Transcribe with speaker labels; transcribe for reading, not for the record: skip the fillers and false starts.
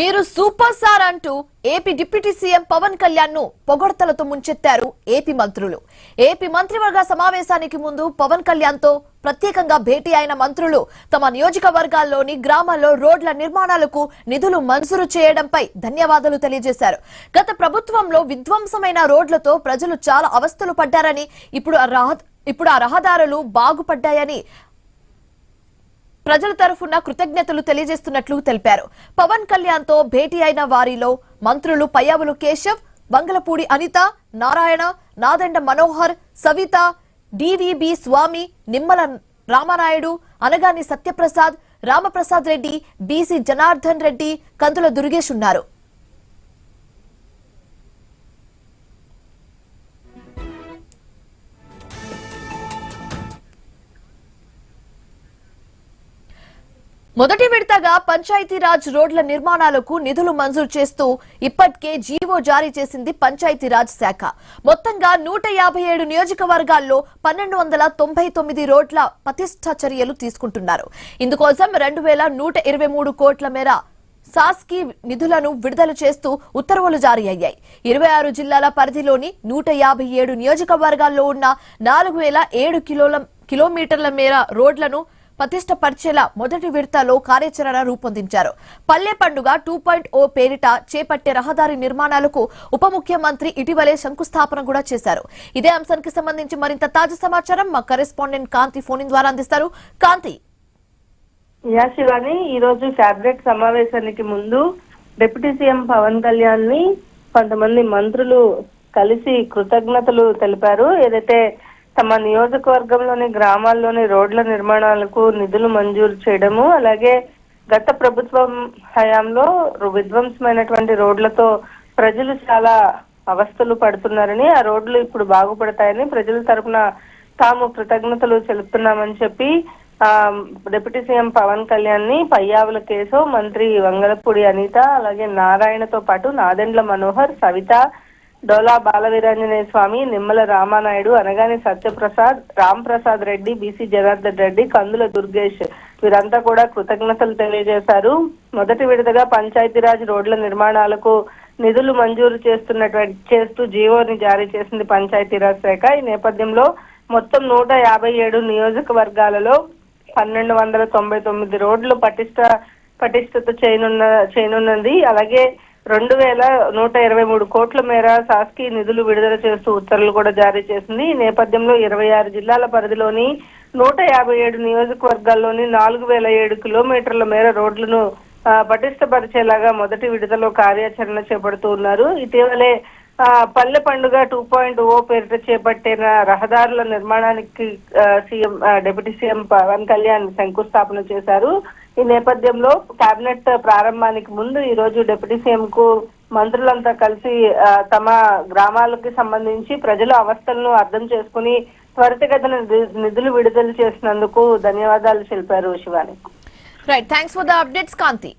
Speaker 1: మీరు super star అంటూ AP deputy CM Pawan Kalyan ను పొగడ్తలతో ముంచెత్తారు ఏపీ మంత్రులు. ఏపీ మంత్రివర్గ సమావేశానికి ముందు పవన్ కళ్యాణ్ తో ప్రత్యేకంగా భేటీ అయిన మంత్రులు తమ నియోజకవర్గాల్లోని గ్రామాల్లో రోడ్ల నిర్మాణాలకు నిధులు మంజూరు చేయడంపై ధన్యవాదాలు తెలియజేశారు. గత ప్రభుత్వంలో విధ్వంసమైన రోడ్లతో ప్రజలు చాలా అవస్థలు పడ్డారని, ఇప్పుడు ఆ రహదారులు బాగుపడ్డాయని ప్రజల తరఫున కృతజ్ఞతలు తెలియజేస్తున్నట్లు తెలిపారు. పవన్ కళ్యాణ్ తో భేటీ అయిన వారిలో మంత్రులు పయ్యావులు కేశవ్, బంగళపూడి అనిత, నారాయణ, నాదెండ మనోహర్, సవిత, డివిబి స్వామి, నిమ్మల రామనాయుడు, అనగాని సత్యప్రసాద్, రామప్రసాద్ రెడ్డి, బీసీ జనార్దన్ రెడ్డి, కందుల దుర్గేష్ ఉన్నారు. మొదటి విడతగా పంచాయతీరాజ్ రోడ్ల నిర్మాణాలకు నిధులు మంజూరు చేస్తూ ఇప్పటికే జీవో జారీ చేసింది పంచాయతీరాజ్ శాఖ. మొత్తంగా 157 నియోజకవర్గాల్లో 1299 రోడ్ల పటిష్ట చర్యలు తీసుకుంటున్నారు. ఇందుకోసం 2123 కోట్ల మేర సాస్కి నిధులను విడుదల చేస్తూ ఉత్తర్వులు జారీ అయ్యాయి. 26 జిల్లాల పరిధిలోని 157 నియోజకవర్గాల్లో ఉన్న 4007 కిలోమీటర్ల మేర రోడ్లను పటిష్ట పరిచేలా మొదటి విడతలో కార్యాచరణ రూపొందించారు. పల్లె పండుగ 2.0 పేరిట చేపట్టే రహదారి నిర్మాణాలకు ఉప ముఖ్యమంత్రి ఇటీవలే శంకుస్థాపన కూడా చేశారు. ఇదే అంశానికి సంబంధించి మరింత తాజా సమాచారం మా కరెస్పాండెంట్ కాంతి ఫోన్ ద్వారా అందిస్తారు. కాంతి.
Speaker 2: శివాని, ఈ రోజు క్యాబినెట్ సమావేశానికి ముందు డిప్యూటీ సీఎం పవన్ కళ్యాణ్ ని కొంతమంది మంత్రులు కలిసి కృతజ్ఞతలు తెలిపారు. ఏదైతే తమ నియోజకవర్గంలోని గ్రామాల్లోని రోడ్ల నిర్మాణాలకు నిధులు మంజూరు చేయడము, అలాగే గత ప్రభుత్వం హయాంలో విధ్వంసమైనటువంటి రోడ్లతో ప్రజలు చాలా అవస్థలు పడుతున్నారని, ఆ రోడ్లు ఇప్పుడు బాగుపడతాయని ప్రజల తరపున తాము కృతజ్ఞతలు చెలుపుతున్నామని చెప్పి డిప్యూటీ సీఎం పవన్ కళ్యాణ్ ని పయ్యావుల కేశవ్, మంత్రి వంగలపూడి అనిత, అలాగే నారాయణతో పాటు నాదెండ్ల మనోహర్, సవిత, డోలా బాలవీరాంజనేయ స్వామి, నిమ్మల రామనాయుడు, అనగాని సత్యప్రసాద్, రామప్రసాద్ రెడ్డి, బీసీ జనార్దన్ రెడ్డి, కందుల దుర్గేష్ వీరంతా కూడా కృతజ్ఞతలు తెలియజేశారు. మొదటి విడతగా పంచాయతీరాజ్ రోడ్ల నిర్మాణాలకు నిధులు మంజూరు చేస్తూ జీవోని జారీ చేసింది పంచాయతీరాజ్ శాఖ. ఈ నేపథ్యంలో మొత్తం 157 నియోజకవర్గాలలో 1299 రోడ్లు పటిష్టత చేయనున్నది. అలాగే 2123 కోట్ల మేర సాస్కి నిధులు విడుదల చేస్తూ ఉత్తర్వులు కూడా జారీ చేసింది. ఈ నేపథ్యంలో 26 జిల్లాల పరిధిలోని 157 నియోజకవర్గాల్లోని 4007 కిలోమీటర్ల మేర రోడ్లను పటిష్టపరిచేలాగా మొదటి విడతలో కార్యాచరణ చేపడుతూ ఉన్నారు. ఇటీవలే పల్లె పండుగ 2.0 పేరిట చేపట్టిన రహదారుల నిర్మాణానికి డిప్యూటీ సీఎం పవన్ కళ్యాణ్ శంకుస్థాపన చేశారు. ఈ నేపథ్యంలో కేబినెట్ ప్రారంభానికి ముందు ఈ రోజు డిప్యూటీ సీఎం కు మంత్రులంతా కలిసి తమ గ్రామాలకు సంబంధించి ప్రజల అవస్థలను అర్థం చేసుకుని త్వరితగతిన నిధులు విడుదల చేసినందుకు ధన్యవాదాలు తెలిపారు. Shivani.
Speaker 1: Right, thanks for the updates Kanthi.